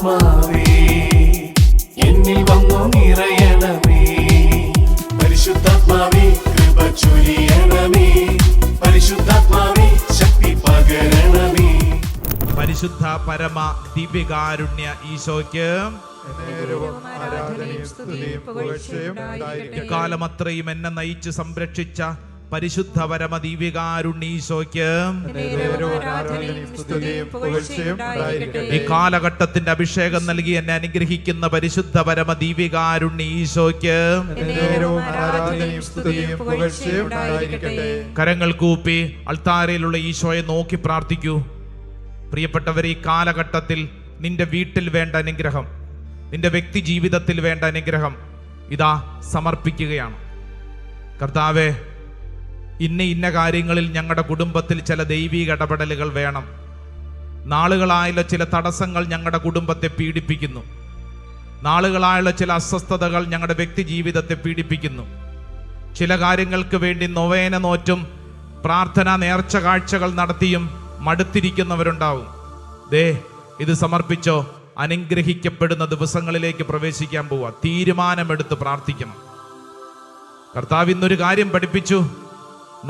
ആത്മാവേ എന്നിൽ വന്നു നിറയണമേ. പരിശുദ്ധാത്മാവേ കൃപ ചൊരിയണമേ. പരിശുദ്ധാത്മാവേ ശക്തി പകരണമേ. പരിശുദ്ധ പരമ ദിവ്യകാരുണ്യ ഈശോയ്ക്ക് ഇക്കാലമത്രയും എന്നെ നയിച്ച് സംരക്ഷിച്ച പരിശുദ്ധ പരമ ദിവ്യകാരുണ്യ ഈശോയ്ക്ക് ഈ കാലഘട്ടത്തിന്റെ അഭിഷേകം നൽകി എന്നെ അനുഗ്രഹിക്കുന്ന പരിശുദ്ധ പരമ ദിവ്യകാരുണ്യ ഈശോയ്ക്ക് കരങ്ങൾ കൂപ്പി അൾത്താരയിലുള്ള ഈശോയെ നോക്കി പ്രാർത്ഥിക്കൂ. പ്രിയപ്പെട്ടവരെ, ഈ കാലഘട്ടത്തിൽ നിന്റെ വീട്ടിൽ വേണ്ട അനുഗ്രഹം, നിന്റെ വ്യക്തി ജീവിതത്തിൽ വേണ്ട അനുഗ്രഹം ഇതാ സമർപ്പിക്കുകയാണ്. കർത്താവേ, ഇന്ന കാര്യങ്ങളിൽ ഞങ്ങളുടെ കുടുംബത്തിൽ ചില ദൈവിക ഇടപെടലുകൾ വേണം. നാളുകളായുള്ള ചില തടസ്സങ്ങൾ ഞങ്ങളുടെ കുടുംബത്തെ പീഡിപ്പിക്കുന്നു. നാളുകളായുള്ള ചില അസ്വസ്ഥതകൾ ഞങ്ങളുടെ വ്യക്തി ജീവിതത്തെ പീഡിപ്പിക്കുന്നു. ചില കാര്യങ്ങൾക്ക് വേണ്ടി നൊവേന നോറ്റും പ്രാർത്ഥന നേർച്ച കാഴ്ചകൾ നടത്തിയും മടുത്തിരിക്കുന്നവരുണ്ടാവും. ഇത് സമർപ്പിച്ചോ. അനുഗ്രഹിക്കപ്പെടുന്ന ദിവസങ്ങളിലേക്ക് പ്രവേശിക്കാൻ പോവുക. തീരുമാനമെടുത്ത് പ്രാർത്ഥിക്കണം. കർത്താവ് ഇന്നൊരു കാര്യം പഠിപ്പിച്ചു.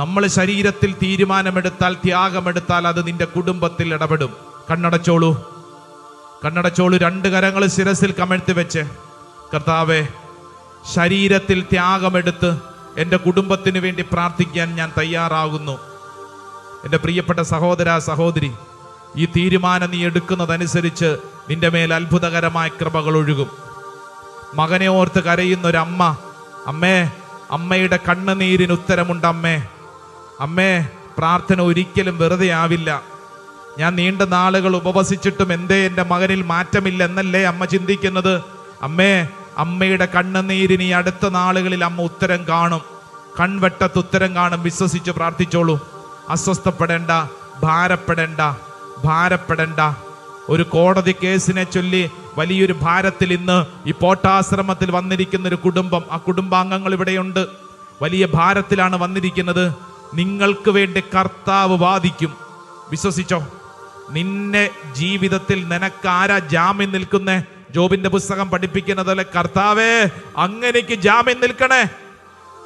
നമ്മൾ ശരീരത്തിൽ തീരുമാനമെടുത്താൽ, ത്യാഗമെടുത്താൽ അത് നിന്റെ കുടുംബത്തിൽ ഇടപെടും. കണ്ണടച്ചോളൂ. രണ്ട് കരങ്ങൾ ശിരസിൽ കമഴ്ത്തി വെച്ച്, കർത്താവേ, ശരീരത്തിൽ ത്യാഗമെടുത്ത് എൻ്റെ കുടുംബത്തിന് വേണ്ടി പ്രാർത്ഥിക്കാൻ ഞാൻ തയ്യാറാകുന്നു. എൻ്റെ പ്രിയപ്പെട്ട സഹോദര സഹോദരി, ഈ തീരുമാനം നീ എടുക്കുന്നതനുസരിച്ച് നിന്റെ മേൽ അത്ഭുതകരമായ കൃപകൾ ഒഴുകും. മകനെ ഓർത്ത് കരയുന്നൊരമ്മ, അമ്മയുടെ കണ്ണുനീരിന് ഉത്തരമുണ്ട്. അമ്മേ, പ്രാർത്ഥന ഒരിക്കലും വെറുതെ ആവില്ല. ഞാൻ നീണ്ട നാളുകൾ ഉപവസിച്ചിട്ടും എന്തേ എൻ്റെ മകനിൽ മാറ്റമില്ല എന്നല്ലേ അമ്മ ചിന്തിക്കുന്നത്? അമ്മയുടെ കണ്ണുനീരിന് ഈ അടുത്ത നാളുകളിൽ അമ്മ ഉത്തരം കാണും. കൺവെട്ടത്ത് ഉത്തരം കാണും. വിശ്വസിച്ച് പ്രാർത്ഥിച്ചോളൂ. അസ്വസ്ഥപ്പെടേണ്ട, ഭാരപ്പെടേണ്ട. ഒരു കോടതി കേസിനെ ചൊല്ലി വലിയൊരു ഭാരത്തിൽ ഇന്ന് ഈ പോട്ടാശ്രമത്തിൽ വന്നിരിക്കുന്ന ഒരു കുടുംബം, ആ കുടുംബാംഗങ്ങൾ ഇവിടെയുണ്ട്. വലിയ ഭാരത്തിലാണ് വന്നിരിക്കുന്നത്. നിങ്ങൾക്ക് വേണ്ടി കർത്താവ് വാദിക്കും. വിശ്വസിച്ചോ. നിന്നെ ജീവിതത്തിൽ നിനക്കാരാ ജാമ്യം നിൽക്കുന്നേ? ജോബിന്റെ പുസ്തകം പഠിപ്പിക്കുന്നതല്ലേ, കർത്താവേ അങ്ങനെക്ക് ജാമ്യം നിൽക്കണേ.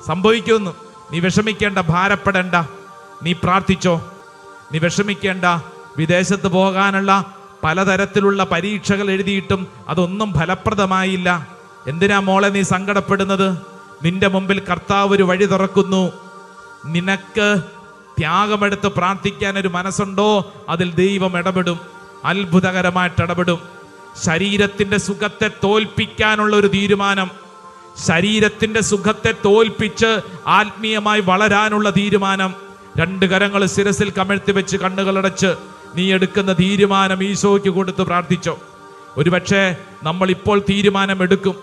സംഭവിക്കുന്നു. നീ വിഷമിക്കേണ്ട, ഭാരപ്പെടേണ്ട. നീ പ്രാർത്ഥിച്ചോ. നീ വിഷമിക്കേണ്ട. വിദേശത്ത് പോകാനുള്ള പലതരത്തിലുള്ള പരീക്ഷകൾ എഴുതിയിട്ടും അതൊന്നും ഫലപ്രദമായില്ല. എന്തിനാ മോളെ നീ സങ്കടപ്പെടുന്നത്? നിന്റെ മുമ്പിൽ കർത്താവ് ഒരു വഴി തുറക്കുന്നു. നിനക്ക് ത്യാഗമെടുത്ത് പ്രാർത്ഥിക്കാൻ ഒരു മനസ്സുണ്ടോ? അതിൽ ദൈവം ഇടപെടും. അത്ഭുതകരമായിട്ട് ഇടപെടും. ശരീരത്തിന്റെ സുഖത്തെ തോൽപ്പിക്കാനുള്ള ഒരു തീരുമാനം, ശരീരത്തിന്റെ സുഖത്തെ തോൽപ്പിച്ച് ആത്മീയമായി വളരാനുള്ള തീരുമാനം. രണ്ട് കരങ്ങൾ ശിരസിൽ കമഴ്ത്തി വെച്ച് കണ്ണുകളടച്ച് നീ എടുക്കുന്ന തീരുമാനം ഈശോയ്ക്ക് കൊടുത്ത് പ്രാർത്ഥിച്ചോ. ഒരുപക്ഷെ നമ്മൾ ഇപ്പോൾ തീരുമാനം എടുക്കും,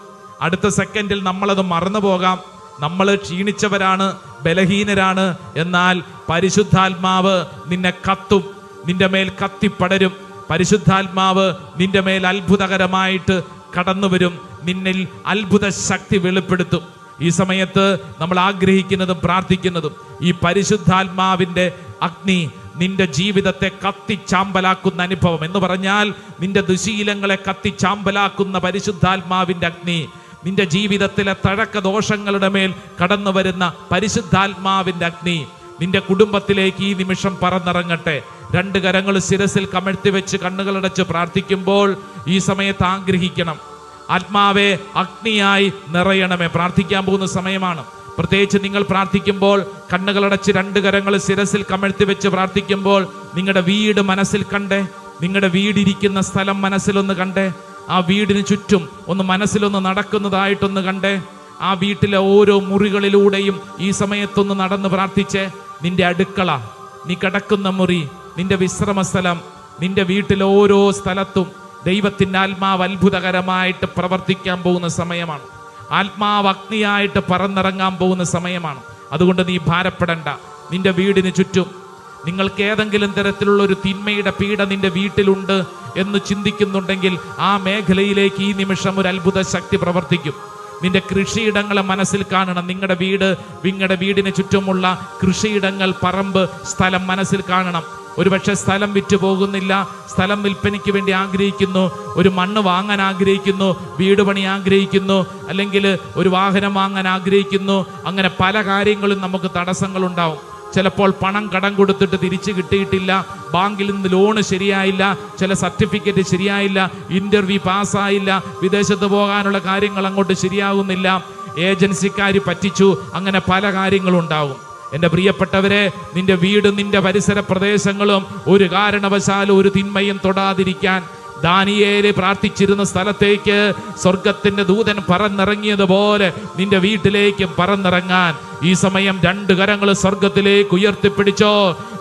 അടുത്ത സെക്കൻഡിൽ നമ്മളത് മറന്നു പോകാം. നമ്മൾ ക്ഷീണിച്ചവരാണ്, ബലഹീനരാണ്. എന്നാൽ പരിശുദ്ധാത്മാവ് നിന്നെ കത്തും, നിന്റെ മേൽ കത്തിപ്പടരും. പരിശുദ്ധാത്മാവ് നിന്റെ മേൽ അത്ഭുതകരമായിട്ട് കടന്നു വരും. നിന്നിൽ അത്ഭുത ശക്തി വെളിപ്പെടുത്തും. ഈ സമയത്ത് നമ്മൾ ആഗ്രഹിക്കുന്നതും പ്രാർത്ഥിക്കുന്നതും ഈ പരിശുദ്ധാത്മാവിന്റെ അഗ്നി നിന്റെ ജീവിതത്തെ കത്തിച്ചാമ്പലാക്കുന്ന അനുഭവം എന്ന് പറഞ്ഞാൽ, നിന്റെ ദുശീലങ്ങളെ കത്തിച്ചാമ്പലാക്കുന്ന പരിശുദ്ധാത്മാവിന്റെ അഗ്നി, നിന്റെ ജീവിതത്തിലെ തഴക്ക ദോഷങ്ങളുടെ മേൽ കടന്നു വരുന്ന പരിശുദ്ധാത്മാവിന്റെ അഗ്നി നിന്റെ കുടുംബത്തിലേക്ക് ഈ നിമിഷം പറന്നിറങ്ങട്ടെ. രണ്ട് കരങ്ങൾ ശിരസിൽ കമഴ്ത്തി വെച്ച് കണ്ണുകളടച്ച് പ്രാർത്ഥിക്കുമ്പോൾ ഈ സമയത്ത് ആഗ്രഹിക്കണം, ആത്മാവെ അഗ്നിയായി നിറയണമേ. പ്രാർത്ഥിക്കാൻ പോകുന്ന സമയമാണ്. പ്രത്യേകിച്ച് നിങ്ങൾ പ്രാർത്ഥിക്കുമ്പോൾ കണ്ണുകളടച്ച് രണ്ട് കരങ്ങൾ ശിരസിൽ കമഴ്ത്തി വെച്ച് പ്രാർത്ഥിക്കുമ്പോൾ നിങ്ങളുടെ വീട് മനസ്സിൽ കണ്ടേ, നിങ്ങളുടെ വീടിരിക്കുന്ന സ്ഥലം മനസ്സിലൊന്ന് കണ്ടേ, ആ വീടിന് ചുറ്റും ഒന്ന് മനസ്സിലൊന്ന് നടക്കുന്നതായിട്ടൊന്ന് കണ്ടേ, ആ വീട്ടിലെ ഓരോ മുറികളിലൂടെയും ഈ സമയത്തൊന്ന് നടന്ന് പ്രാർത്ഥിച്ചേ. നിന്റെ അടുക്കള, നീ കിടക്കുന്ന മുറി, നിന്റെ വിശ്രമ സ്ഥലം, നിന്റെ വീട്ടിലെ ഓരോ സ്ഥലത്തും ദൈവത്തിൻ്റെ ആത്മാവ് അത്ഭുതകരമായിട്ട് പ്രവർത്തിക്കാൻ പോകുന്ന സമയമാണ്. ആത്മാവ് അഗ്നിയായിട്ട് പറന്നിറങ്ങാൻ പോകുന്ന സമയമാണ്. അതുകൊണ്ട് നീ ഭാരപ്പെടണ്ട. നിന്റെ വീടിന് ചുറ്റും നിങ്ങൾക്ക് ഏതെങ്കിലും തരത്തിലുള്ള ഒരു തിന്മയുടെ പീഡ നിന്റെ വീട്ടിലുണ്ട് എന്ന് ചിന്തിക്കുന്നുണ്ടെങ്കിൽ ആ മേഖലയിലേക്ക് ഈ നിമിഷം ഒരു അത്ഭുത ശക്തി പ്രവർത്തിക്കും. നിന്റെ കൃഷിയിടങ്ങളെ മനസ്സിൽ കാണണം. നിങ്ങളുടെ വീടിന് ചുറ്റുമുള്ള കൃഷിയിടങ്ങൾ, പറമ്പ്, സ്ഥലം മനസ്സിൽ കാണണം. ഒരുപക്ഷെ സ്ഥലം വിറ്റ് പോകുന്നില്ല, സ്ഥലം വിൽപ്പനയ്ക്ക് വേണ്ടി ആഗ്രഹിക്കുന്നു, ഒരു മണ്ണ് വാങ്ങാൻ ആഗ്രഹിക്കുന്നു, വീട് പണി ആഗ്രഹിക്കുന്നു, അല്ലെങ്കിൽ ഒരു വാഹനം വാങ്ങാൻ ആഗ്രഹിക്കുന്നു. അങ്ങനെ പല കാര്യങ്ങളും നമുക്ക് തടസ്സങ്ങളുണ്ടാവും. ചിലപ്പോൾ പണം കടം കൊടുത്തിട്ട് തിരിച്ചു കിട്ടിയിട്ടില്ല, ബാങ്കിൽ നിന്ന് ലോണ് ശരിയായില്ല, ചില സർട്ടിഫിക്കറ്റ് ശരിയായില്ല, ഇന്റർവ്യൂ പാസ്സായില്ല, വിദേശത്ത് പോകാനുള്ള കാര്യങ്ങൾ അങ്ങോട്ട് ശരിയാകുന്നില്ല, ഏജൻസിക്കാർ പറ്റിച്ചു, അങ്ങനെ പല കാര്യങ്ങളും ഉണ്ടാവും. എൻ്റെ പ്രിയപ്പെട്ടവരെ, നിന്റെ വീടും നിന്റെ പരിസര പ്രദേശങ്ങളും ഒരു കാരണവശാലും ഒരു തിന്മയും തൊടാതിരിക്കാൻ ദാനിയേല് പ്രാർത്ഥിച്ചിരുന്ന സ്ഥലത്തേക്ക് സ്വർഗത്തിന്റെ ദൂതൻ പറന്നിറങ്ങിയതുപോലെ നിന്റെ വീട്ടിലേക്ക് പറന്നിറങ്ങാൻ ഈ സമയം 2 കരങ്ങൾ സ്വർഗത്തിലേക്ക് ഉയർത്തിപ്പിടിച്ചോ.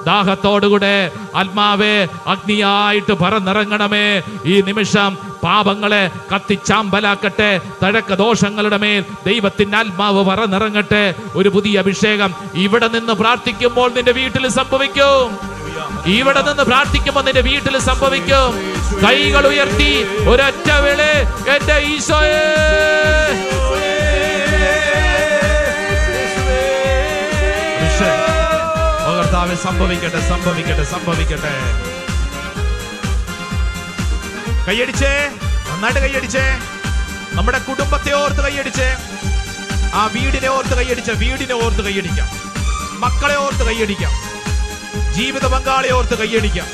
ദാഹത്തോടുകൂടെ ആത്മാവേ അഗ്നിയായിട്ട് പറന്നിറങ്ങണമേ. ഈ നിമിഷം പാപങ്ങളെ കത്തിച്ചാമ്പലാക്കട്ടെ, തഴക്ക ദോഷങ്ങളുടെ മേൽ ദൈവത്തിന്റെ ആത്മാവ് പറന്നിറങ്ങട്ടെ. ഒരു പുതിയ അഭിഷേകം ഇവിടെ നിന്ന് പ്രാർത്ഥിക്കുമ്പോൾ നിന്റെ വീട്ടിൽ സംഭവിക്കും. ഇവിടെ നിന്ന് പ്രാർത്ഥിക്കുമ്പോൾ നിന്റെ വീട്ടിൽ സംഭവിക്കും. കൈകൾ ഉയർത്തി ഒരൊറ്റ വിളി, എന്റെ ഈശോയേ. കർത്താവേ, സംഭവിക്കട്ടെ, സംഭവിക്കട്ടെ, സംഭവിക്കട്ടെ. കൈയടിച്ചേ, നന്നായിട്ട് കൈയടിച്ചേ. നമ്മുടെ കുടുംബത്തെ ഓർത്ത് കൈയടിച്ചേ. ആ വീടിനെ ഓർത്ത് കൈയടിച്ച, വീടിനെ ഓർത്ത് കൈയടിക്കാം. മക്കളെ ഓർത്ത് കൈയടിക്കാം. ജീവിത പങ്കാളിയെ ഓർത്ത് കൈയടിക്കാം.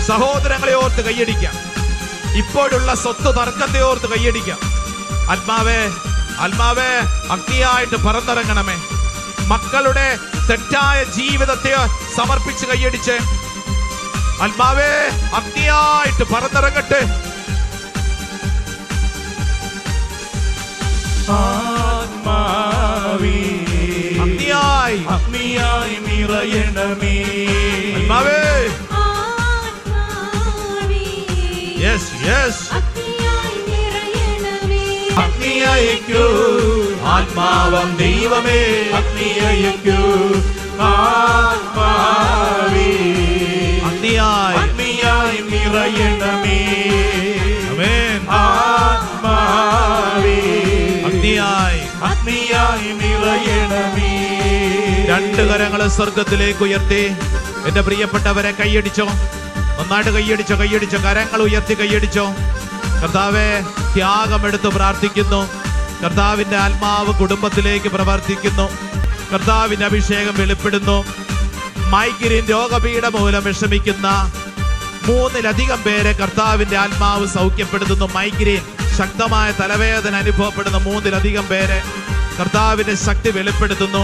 സഹോദരങ്ങളെ ഓർത്ത് കൈയടിക്കാം. ഇപ്പോഴുള്ള സ്വത്ത് തർക്കത്തെ ഓർത്ത് കൈയടിക്കാം. ആത്മാവേ, ആത്മാവേ അഗ്നിയായിട്ട് പറന്നിറങ്ങണമേ. മക്കളുടെ തെറ്റായ ജീവിതത്തെ സമർപ്പിച്ച് കൈയടിച്ച് ആത്മാവേ അഗ്നിയായിട്ട് പറന്നിറങ്ങട്ടെ. അഗ്നിയായി നിറയണമേ. ആത്മാവേ, യെസ് യെസ്, അഗ്നിയയക്കൂ ആത്മാവം ദൈവമേ, അഗ്നിയയക്കൂ ആത്മാവേ. അഗ്നിയായി നിറയണമേ. ആമേൻ. ആത്മാവേ അഗ്നിയായി നിറയണമേ. 2 കരങ്ങൾ സ്വർഗത്തിലേക്ക് ഉയർത്തി എന്റെ പ്രിയപ്പെട്ടവരെ കൈയടിച്ചോ. നന്നായിട്ട് കൈയടിച്ചോ, കൈയടിച്ചോ. കരങ്ങൾ ഉയർത്തി കൈയടിച്ചോ. കർത്താവേ, ത്യാഗമെടുത്ത് പ്രാർത്ഥിക്കുന്നു. കർത്താവിന്റെ ആത്മാവ് കുടുംബത്തിലേക്ക് പ്രവർത്തിക്കുന്നു. കർത്താവിന്റെ അഭിഷേകം വെളിപ്പെടുന്നു. മൈഗ്രെയിൻ രോഗപീഠ മൂലം വിഷമിക്കുന്ന 3-ലധികം പേരെ കർത്താവിന്റെ ആത്മാവ് സൗഖ്യപ്പെടുത്തുന്നു. മൈഗ്രെയിൻ, ശക്തമായ തലവേദന അനുഭവപ്പെടുന്ന 3-ലധികം പേരെ കർത്താവിന്റെ ശക്തി വെളിപ്പെടുത്തുന്നു.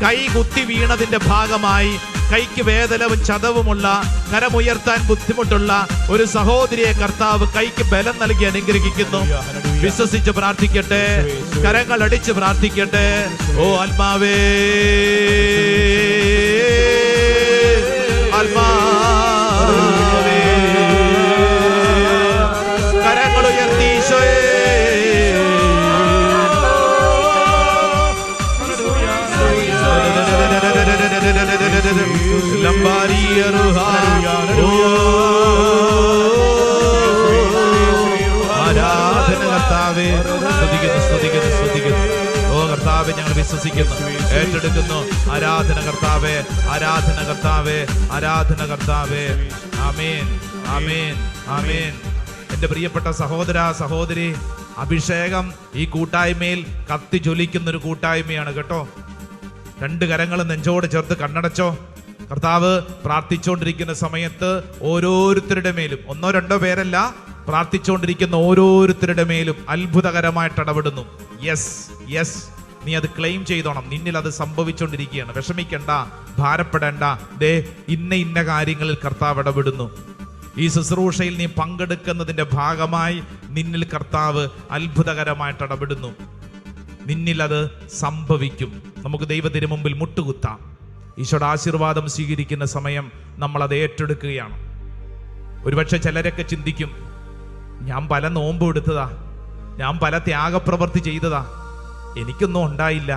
കൈ കുത്തി വീണതിന്റെ ഭാഗമായി കൈക്ക് വേദനവും ചതവുമുള്ള, കരമുയർത്താൻ ബുദ്ധിമുട്ടുള്ള ഒരു സഹോദരിയെ കർത്താവ് കൈക്ക് ബലം നൽകി അനുഗ്രഹിക്കുന്നു. വിശ്വസിച്ച് പ്രാർത്ഥിക്കട്ടെ, കരങ്ങൾ അടിച്ച് പ്രാർത്ഥിക്കട്ടെ. ഓ ആത്മാവേ, ആത്മാവേ, കരങ്ങൾ ഉയർത്തി ഈശോയേ. ആരാധന കർത്താവേ, സ്തുതിക്കുന്നു, സ്തുതിക്കുന്നു, സ്തുതിക്കുന്നു. ഓ കർത്താവേ, ഞങ്ങൾ വിശ്വസിക്കുന്നു, ഏറ്റെടുക്കുന്നു. ആരാധന കർത്താവേ, ആരാധന കർത്താവേ, ആരാധന കർത്താവേ. ആമേൻ, ആമേൻ, ആമേൻ. എന്റെ പ്രിയപ്പെട്ട സഹോദര സഹോദരി, അഭിഷേകം ഈ കൂട്ടായ്മയിൽ കത്തി ജ്വലിക്കുന്ന ഒരു കൂട്ടായ്മയാണ് കേട്ടോ. 2 കരങ്ങളും നെഞ്ചോട് ചേർത്ത് കണ്ണടച്ചോ. കർത്താവ് പ്രാർത്ഥിച്ചുകൊണ്ടിരിക്കുന്ന സമയത്ത് ഓരോരുത്തരുടെ മേലും, 1-2 പേരല്ല, പ്രാർത്ഥിച്ചുകൊണ്ടിരിക്കുന്ന ഓരോരുത്തരുടെ മേലും അത്ഭുതകരമായിട്ട് ഇടപെടുന്നു. യെസ് യെസ്, നീ അത് ക്ലെയിം ചെയ്തോണം. നിന്നിൽ അത് സംഭവിച്ചുകൊണ്ടിരിക്കുകയാണ്. വിഷമിക്കണ്ട, ഭാരപ്പെടേണ്ട. ദേ ഇന്ന കാര്യങ്ങളിൽ കർത്താവ് ഇടപെടുന്നു. ഈ ശുശ്രൂഷയിൽ നീ പങ്കെടുക്കുന്നതിന്റെ ഭാഗമായി നിന്നിൽ കർത്താവ് അത്ഭുതകരമായിട്ട് ഇടപെടുന്നു. നിന്നിൽ അത് സംഭവിക്കും. നമുക്ക് ദൈവത്തിന് മുമ്പിൽ മുട്ടുകുത്താം. ഈശോയുടെ ആശീർവാദം സ്വീകരിക്കുന്ന സമയം നമ്മൾ അത് ഏറ്റെടുക്കുകയാണ്. ഒരുപക്ഷെ ചിലരൊക്കെ ചിന്തിക്കും, ഞാൻ പല നോമ്പ് എടുത്തതാ, ഞാൻ പല ത്യാഗപ്രവൃത്തി ചെയ്തതാ, എനിക്കൊന്നും ഉണ്ടായില്ല.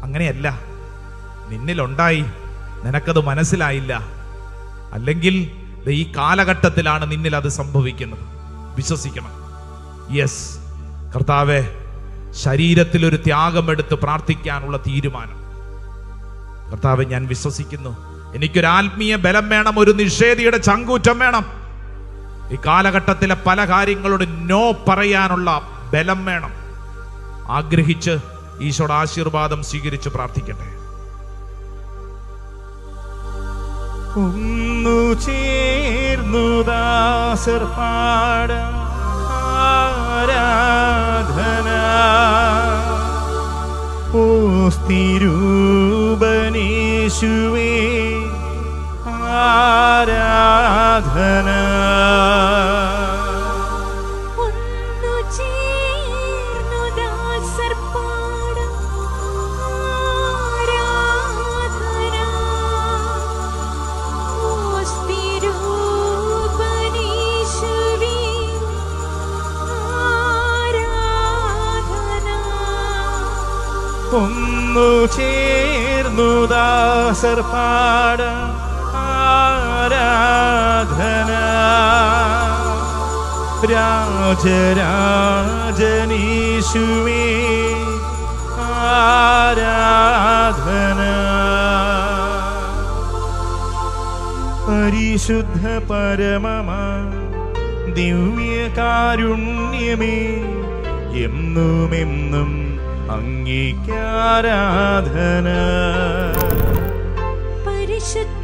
അങ്ങനെയല്ല, നിന്നിലുണ്ടായി, നിനക്കത് മനസ്സിലായില്ല. അല്ലെങ്കിൽ ഈ കാലഘട്ടത്തിലാണ് നിന്നിൽ അത് സംഭവിക്കുന്നത്. വിശ്വസിക്കണം. യെസ് കർത്താവേ, ശരീരത്തിൽ ഒരു ത്യാഗമെടുത്ത് പ്രാർത്ഥിക്കാനുള്ള തീരുമാനം കർത്താവെ ഞാൻ വിശ്വസിക്കുന്നു. എനിക്കൊരു ആത്മീയ ബലം വേണം, ഒരു നിഷേധിയുടെ ചങ്കൂറ്റം വേണം. ഈ കാലഘട്ടത്തിലെ പല കാര്യങ്ങളോട് നോ പറയാനുള്ള ബലം വേണം. ആഗ്രഹിച്ച് ഈശോയുടെ ആശീർവാദം സ്വീകരിച്ച് പ്രാർത്ഥിക്കട്ടെ. ഒന്നു ചേർന്നു ദാസർ പാടാം ആരാധന, ഓസ്തിരൂപനേശുവേ ആരാധന. ഒന്നു ചേർന്നു ദാസർ പാടാം ആരാധന, രാജരാജനീശുവേ ആരാധന. പരിശുദ്ധ പരമമാ ദിവ്യകാരുണ്യമേ, എന്നുമെന്നും അങ്ങേക്കാരാധന. പരിശുദ്ധ